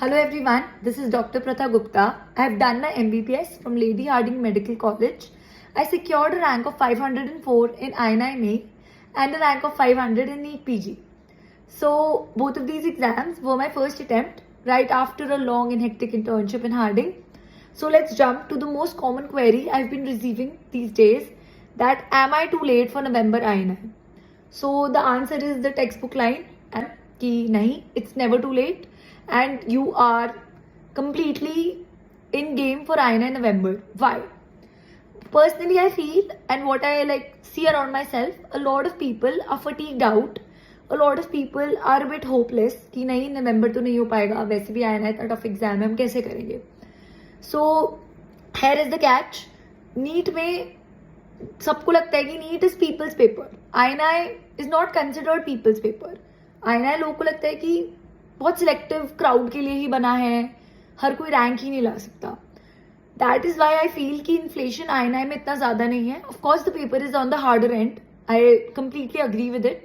Hello everyone, this is Dr. Pratha Gupta. I have done my MBBS from Lady Hardinge Medical College. I secured a rank of 504 in INI and a rank of 500 in NEET PG. So both of these exams were my first attempt right after a long and hectic internship in Hardinge. So let's jump to the most common query I've been receiving these days, that am I too late for November INI? So the answer is the textbook line, and ki nahi, it's never too late. And you are completely in game for INI in November. Why? Personally, I feel, and what I see around myself, a lot of people are fatigued out. A lot of people are a bit hopeless कि नहीं नवंबर तो नहीं हो पाएगा, वैसे भी INI इतना tough exam है, हम कैसे करेंगे. So here is the catch. NEET में सबको लगता है कि NEET is people's paper. INI is not considered people's paper. INI लोगों को लगता है कि बहुत सिलेक्टिव क्राउड के लिए ही बना है, हर कोई रैंक ही नहीं ला सकता. That is why I feel कि इन्फ्लेशन INI में इतना ज्यादा नहीं है. Of course the paper is on the harder end, I completely agree with it.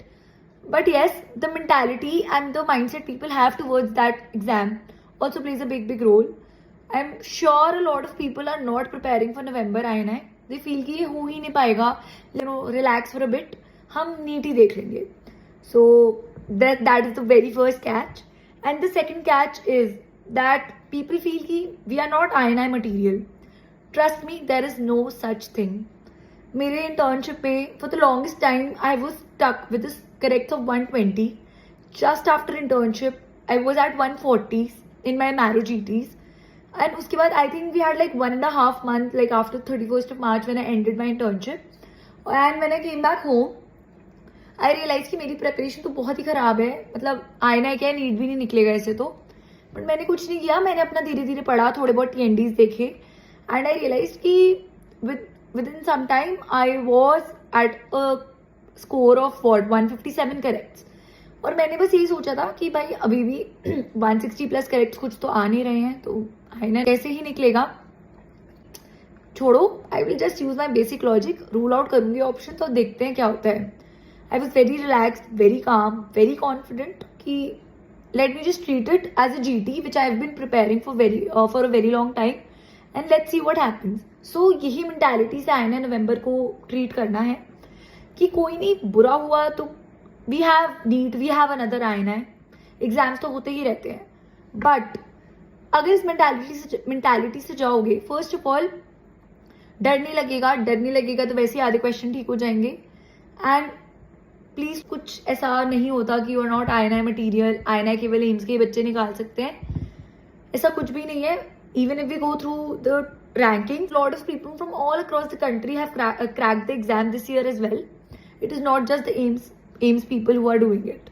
But yes, the mentality and the mindset people have towards that exam also plays a big role. I'm sure a lot of people are not preparing for November INI. They feel कि ये हो ही नहीं पाएगा, relax for a bit, हम NEET ही देख लेंगे. So that is the very first catch. And the second catch is that people feel कि we are not INI material. Trust me, there is no such thing. मेरे internship में for the longest time I was stuck with this corrects of 120. Just after internship I was at 140 in my marrow GTs. And उसके बाद I think we had like 1.5 months, like after 31st of March when I ended my internship. And when I came back home, I realized कि मेरी preparation तो बहुत ही ख़राब है. मतलब INI क्या, नीट भी नहीं निकलेगा ऐसे तो. बट मैंने कुछ नहीं किया, मैंने अपना धीरे धीरे पढ़ा, थोड़े बहुत TNDs देखे. एंड आई रियलाइज कि within some time I was at a score of 157 corrects. और मैंने बस यही सोचा था कि भाई अभी भी 160 प्लस करेक्ट्स कुछ तो आ नहीं रहे हैं, तो INI कैसे ही निकलेगा. छोड़ो, I will just use my basic logic, rule out करूंगी ऑप्शन, तो देखते हैं क्या होता है. I was very relaxed, very calm, very confident कि let me just treat it as a GT which I have been preparing for a very long time and let's see what happens. So यही mentality से INI नवंबर को treat करना है कि कोई नहीं, बुरा हुआ तो we have NEET, we have another INI, exams तो होते ही रहते हैं. बट अगर इस mentality से जाओगे, फर्स्ट ऑफ ऑल डर नहीं लगेगा तो वैसे आधे क्वेश्चन ठीक हो जाएंगे. एंड प्लीज कुछ ऐसा नहीं होता कि you are not INI material, INI केवल एम्स के बच्चे निकाल सकते हैं, ऐसा कुछ भी नहीं है. Even if we go through the ranking, lot of people from all across the country have cracked the exam this year as well. It is not just the AIIMS people who are doing it.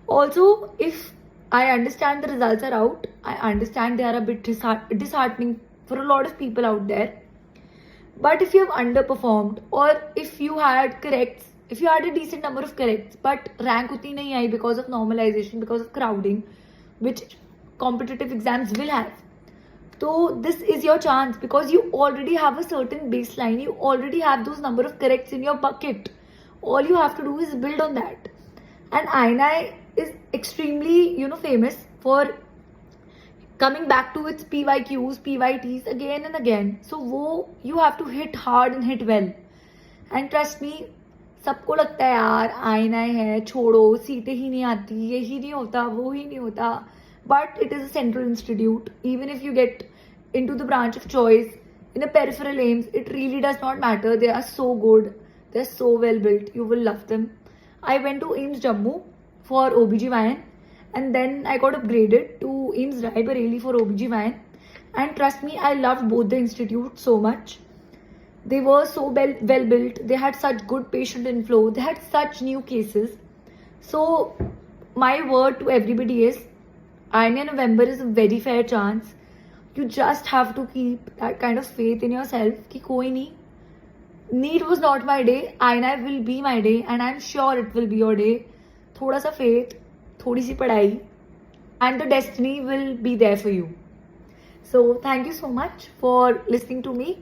Also if I understand the results are out, I understand they are a bit disheartening for a lot of people out there. But if you have underperformed or if you had corrects, if you had a decent number of corrects but rank उतनी नहीं आई because of normalization, because of crowding, which competitive exams will have, so this is your chance because you already have a certain baseline, you already have those number of corrects in your bucket. All you have to do is build on that. And INI is extremely famous for coming back to its PYQs, PYTs again and again. So वो you have to hit hard and hit well. And trust me, सबको लगता है यार INI है, छोड़ो, सीटें ही नहीं आती, यही नहीं होता, वो ही नहीं होता. But it is a central institute. Even if you get into the branch of choice in a peripheral aims, it really does not matter. They are so good. They are so well built. You will love them. I went to AIIMS Jammu for OBGYN. And then I got upgraded to AIIMS Rai Bareilly for OBGYN. And trust me, I loved both the institutes so much. They were so well built. They had such good patient inflow. They had such new cases. So my word to everybody is, INI November is a very fair chance. You just have to keep that kind of faith in yourself कि कोई नहीं, NEET was not my day, INI will be my day and I'm sure it will be your day. थोड़ा सा faith, थोड़ी सी पढ़ाई, and the destiny will be there for you. So thank you so much for listening to me.